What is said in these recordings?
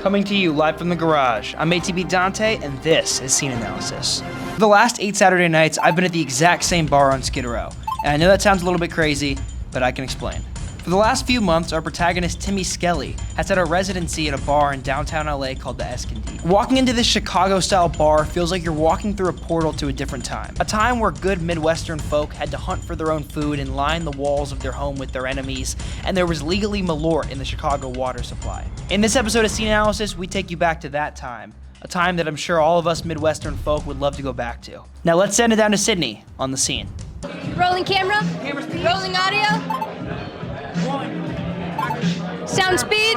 Coming to you live from the garage, I'm ATBDante, and this is Scene Analysis. For the last 8 Saturday nights, I've been at the exact same bar on Skid Row. And I know that sounds a little bit crazy, but I can explain. For the last few months, our protagonist, Timmy Skelly, has had a residency at a bar in downtown LA called the Escondite. Walking into this Chicago-style bar feels like you're walking through a portal to a different time. A time where good Midwestern folk had to hunt for their own food and line the walls of their home with their enemies, and there was legally malort in the Chicago water supply. In this episode of Scene Analysis, we take you back to that time, a time that I'm sure all of us Midwestern folk would love to go back to. Now let's send it down to Sydney on the scene. Rolling camera, rolling audio. Sound speed.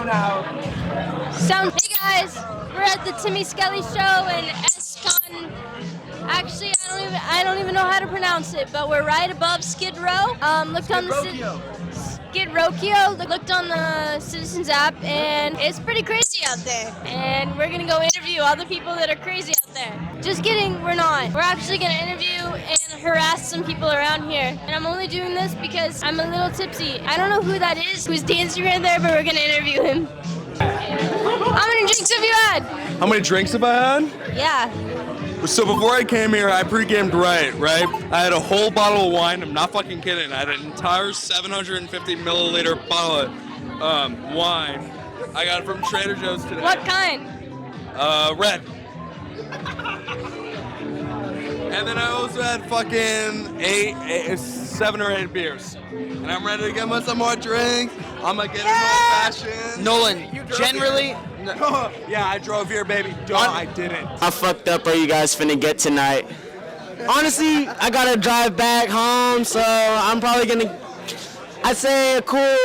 Sound. Hey guys, we're at the Timmy Skelly show in Escon. Actually, I don't even know how to pronounce it, but we're right above Skid Row. Looked on the Skid Row. Looked on the Citizens app, and it's pretty crazy out there. And we're gonna go interview all the people that are crazy out there. Just kidding, we're not. We're actually gonna interview and harass some people around here. And I'm only doing this because I'm a little tipsy. I don't know who that is who's dancing right there, but we're gonna interview him. How many drinks have you had? How many drinks have I had? Yeah. So before I came here, I pre-gamed right? I had a whole bottle of wine. I'm not fucking kidding. I had an entire 750 milliliter bottle of wine. I got it from Trader Joe's today. What kind? Red. And then I also had fucking 7 or 8 beers. And I'm ready to get me some more drinks. I'm gonna get it more fashion. Nolan, generally... Yeah, I drove here, baby. No, I didn't. How fucked up are you guys finna get tonight? Honestly, I gotta drive back home, so I'm probably gonna, I'd say a cool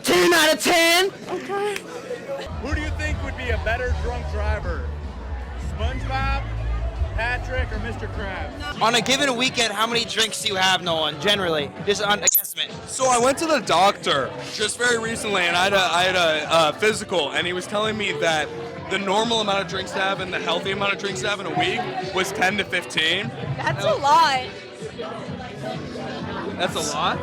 10 out of 10. Okay. Who do you think would be a better drunk driver? SpongeBob, Patrick, or Mr. Krabs? On a given weekend, how many drinks do you have, Nolan, generally? Just on a guesstimate. So I went to the doctor just very recently, and I had a physical, and he was telling me that the normal amount of drinks to have and the healthy amount of drinks to have in a week was 10 to 15. That's a lot. That's a lot?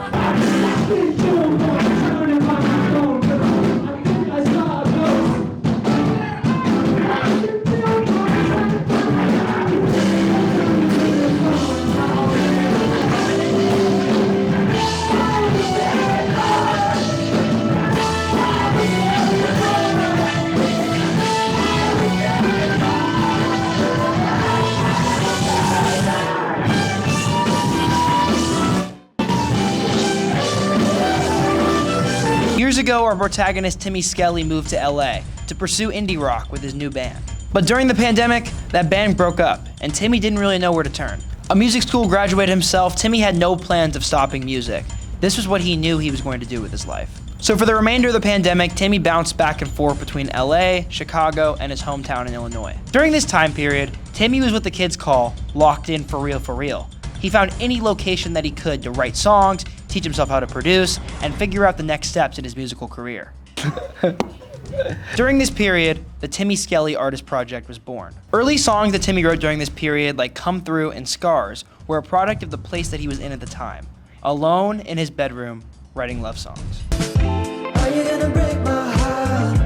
Years ago, our protagonist Timmy Skelly moved to LA to pursue indie rock with his new band. But during the pandemic, that band broke up, and Timmy didn't really know where to turn. A music school graduate himself, Timmy had no plans of stopping music. This was what he knew he was going to do with his life. So for the remainder of the pandemic, Timmy bounced back and forth between LA, Chicago, and his hometown in Illinois. During this time period, Timmy was what the kids call locked in for real. He found any location that he could to write songs, teach himself how to produce, and figure out the next steps in his musical career. During this period, the Timmy Skelly Artist Project was born. Early songs that Timmy wrote during this period, like Come Through and Scars, were a product of the place that he was in at the time. Alone in his bedroom, writing love songs. Are you gonna break my heart?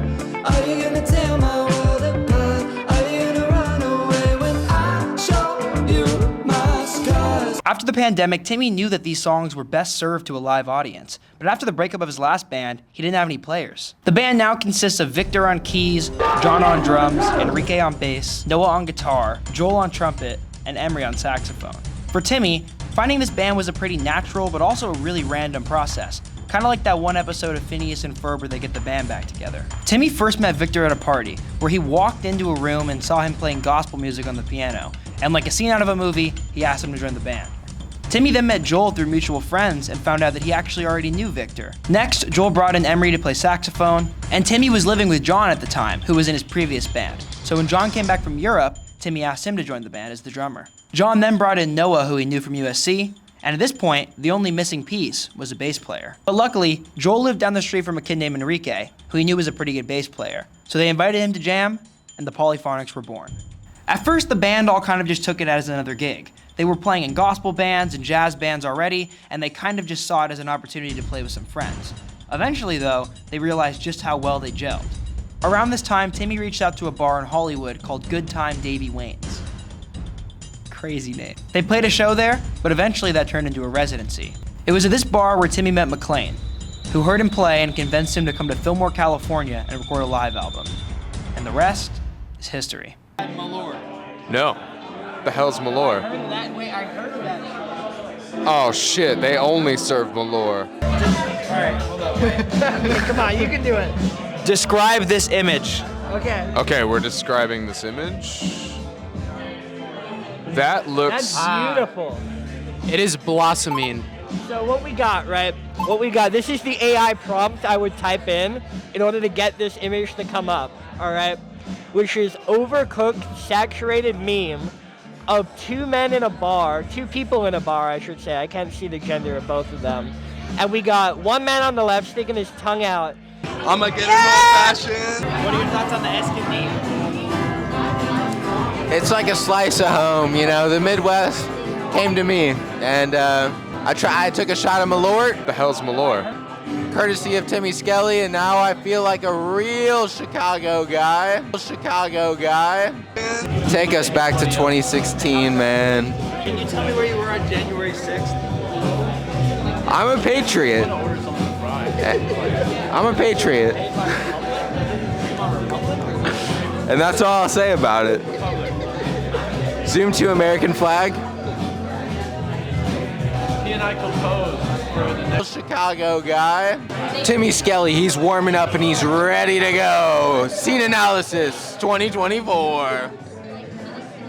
Are you gonna tear my world apart? Are you gonna run away when I show you my scars? After the pandemic, Timmy knew that these songs were best served to a live audience, but after the breakup of his last band, he didn't have any players. The band now consists of Victor on keys, John on drums, Enrique on bass, Noah on guitar, Joel on trumpet, and Emery on saxophone. For Timmy, finding this band was a pretty natural but also a really random process. Kind of like that one episode of Phineas and Ferb where they get the band back together. Timmy first met Victor at a party, where he walked into a room and saw him playing gospel music on the piano. And like a scene out of a movie, he asked him to join the band. Timmy then met Joel through mutual friends and found out that he actually already knew Victor. Next, Joel brought in Emery to play saxophone, and Timmy was living with John at the time, who was in his previous band. So when John came back from Europe, Timmy asked him to join the band as the drummer. John then brought in Noah, who he knew from USC, and at this point, the only missing piece was a bass player. But luckily, Joel lived down the street from a kid named Enrique, who he knew was a pretty good bass player. So they invited him to jam, and the Polyphonics were born. At first, the band all kind of just took it as another gig. They were playing in gospel bands and jazz bands already, and they kind of just saw it as an opportunity to play with some friends. Eventually, though, they realized just how well they gelled. Around this time, Timmy reached out to a bar in Hollywood called Good Time Davy Wayne's. Crazy name. They played a show there, but eventually that turned into a residency. It was at this bar where Timmy met McLean, who heard him play and convinced him to come to Fillmore, California and record a live album. And the rest is history. No. The hell's Malore? Wait, I heard of that. Oh shit, they only serve Malore. Alright, hold up. Come on, you can do it. Describe this image. Okay. Okay, we're describing this image. That looks... That's beautiful. It is blossoming. So what we got, right? This is the AI prompt I would type in order to get this image to come up, all right? Which is overcooked, saturated meme of two people in a bar, I should say. I can't see the gender of both of them. And we got one man on the left sticking his tongue out. I'm gonna get an old-fashioned. What are your thoughts on the SQD? It's like a slice of home, you know. The Midwest came to me, and I took a shot of Malort, The hell's Malore? courtesy of Timmy Skelly, and now I feel like a real Chicago guy. Take us back to 2016, man. Can you tell me where you were on January 6th? I'm a patriot. I'm a patriot. And that's all I'll say about it. Zoom to American flag. He and I composed for the Chicago guy. Timmy Skelly, he's warming up and he's ready to go. Scene Analysis 2024.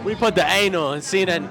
We put the anal in scene and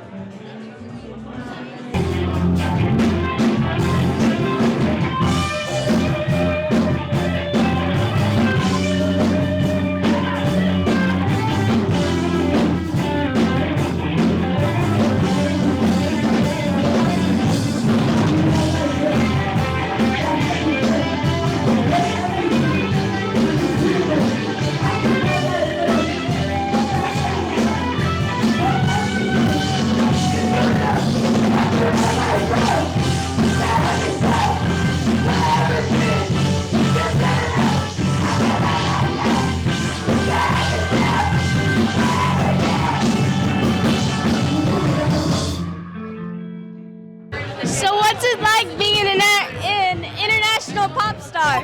So what's it like being an international pop star?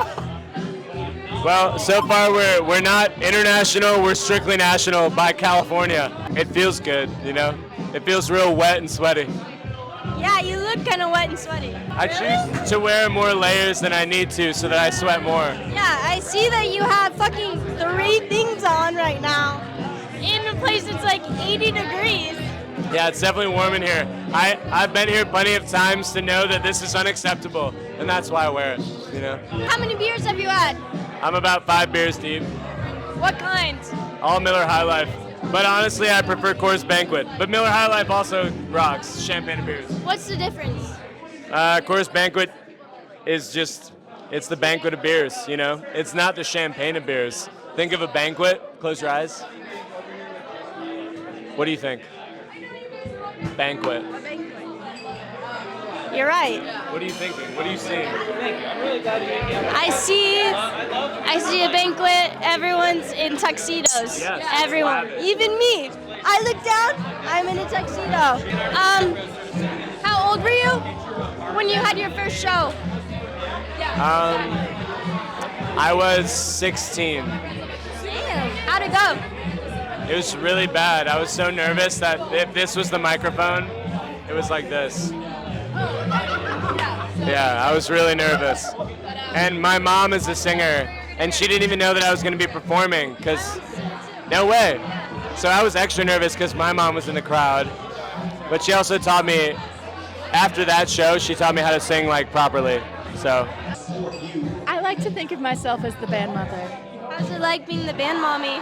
Well, so far we're not international, we're strictly national by California. It feels good, you know? It feels real wet and sweaty. Yeah, you look kind of wet and sweaty. I choose to wear more layers than I need to so that I sweat more. Yeah, I see that you have fucking 3 things on right now in a place that's like 80 degrees. Yeah, it's definitely warm in here. I've been here plenty of times to know that this is unacceptable, and that's why I wear it, you know? How many beers have you had? I'm about 5 beers deep, What kind? all Miller High Life. But honestly, I prefer Coors Banquet. But Miller High Life also rocks, champagne and beers. What's the difference? Coors Banquet is just, it's the banquet of beers, you know? It's not the champagne of beers. Think of a banquet, close your eyes. What do you think? Banquet. You're right. What are you thinking? What are you seeing? I see a banquet. Everyone's in tuxedos. Yes. Everyone, even me. I look down. I'm in a tuxedo. How old were you when you had your first show? I was 16. Damn. How'd it go? It was really bad. I was so nervous that if this was the microphone, it was like this. Yeah, I was really nervous. And my mom is a singer, and she didn't even know that I was going to be performing, because no way. So I was extra nervous because my mom was in the crowd. But she also taught me, after that show, she taught me how to sing like properly. So I like to think of myself as the band mother. How's it like being the band mommy?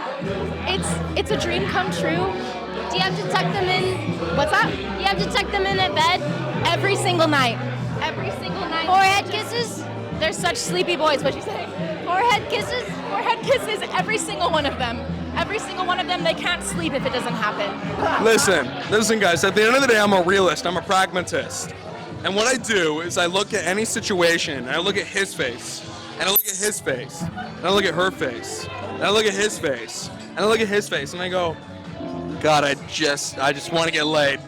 It's a dream come true. Do you have to tuck them in? What's that? Do you have to tuck them in at bed? Every single night. Every single night. Forehead kisses? They're such sleepy boys, what'd you say? Forehead kisses? Forehead kisses, every single one of them. Every single one of them, they can't sleep if it doesn't happen. Listen, guys, at the end of the day, I'm a realist, I'm a pragmatist. And what I do is I look at any situation, and I look at his face, and I look at his face, and I look at her face, and I look at his face, and I look at his face, and I go, God, I just want to get laid.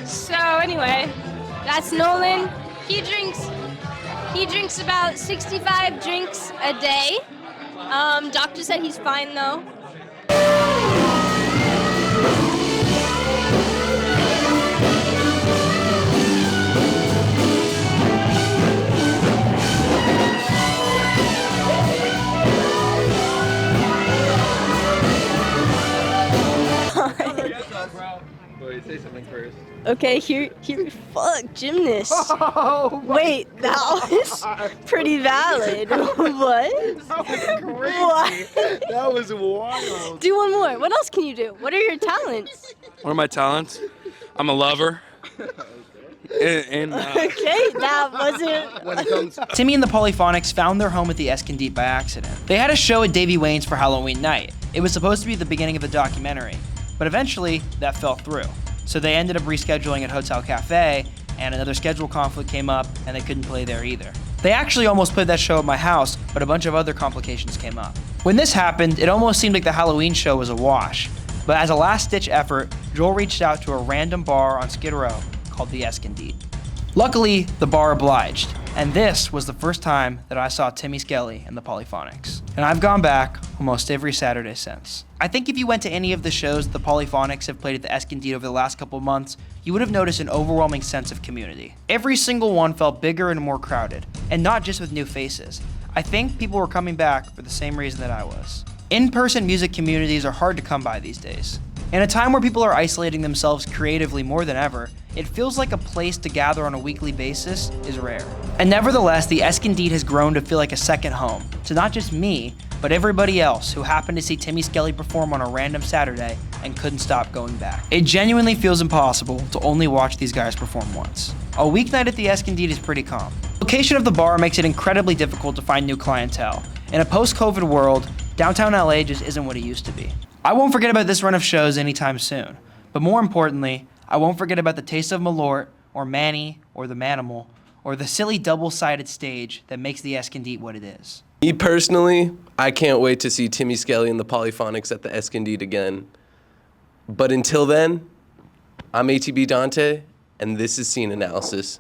So anyway, that's Nolan. He drinks about 65 drinks a day. Doctor said he's fine though. Wait, say something first. Okay, here, fuck, gymnast. Wait, that was pretty valid. What? What? That was wild. Do one more. What else can you do? What are your talents? What are my talents? I'm a lover. Okay, that wasn't. When it comes Timmy and the Polyphonics found their home at the Escondite by accident. They had a show at Davy Wayne's for Halloween night. It was supposed to be the beginning of the documentary, but eventually that fell through. So they ended up rescheduling at Hotel Cafe, and another schedule conflict came up, and they couldn't play there either. They actually almost played that show at my house, but a bunch of other complications came up. When this happened, it almost seemed like the Halloween show was a wash. But as a last-ditch effort, Joel reached out to a random bar on Skid Row called the Escondite. Luckily, the bar obliged, and this was the first time that I saw Timmy Skelly and the Polyphonics. And I've gone back almost every Saturday since. I think if you went to any of the shows the Polyphonics have played at the Escondite over the last couple of months, you would have noticed an overwhelming sense of community. Every single one felt bigger and more crowded, and not just with new faces. I think people were coming back for the same reason that I was. In-person music communities are hard to come by these days. In a time where people are isolating themselves creatively more than ever, it feels like a place to gather on a weekly basis is rare. And nevertheless, the Escondite has grown to feel like a second home to not just me, but everybody else who happened to see Timmy Skelly perform on a random Saturday and couldn't stop going back. It genuinely feels impossible to only watch these guys perform once. A weeknight at the Escondite is pretty calm. The location of the bar makes it incredibly difficult to find new clientele. In a post-COVID world, downtown LA just isn't what it used to be. I won't forget about this run of shows anytime soon, but more importantly, I won't forget about the taste of Malort, or Manny, or the Manimal, or the silly double-sided stage that makes the Escondite what it is. Me personally, I can't wait to see Timmy Skelly and the Polyphonics at the Escondite again. But until then, I'm ATBDante, and this is Scene Analysis.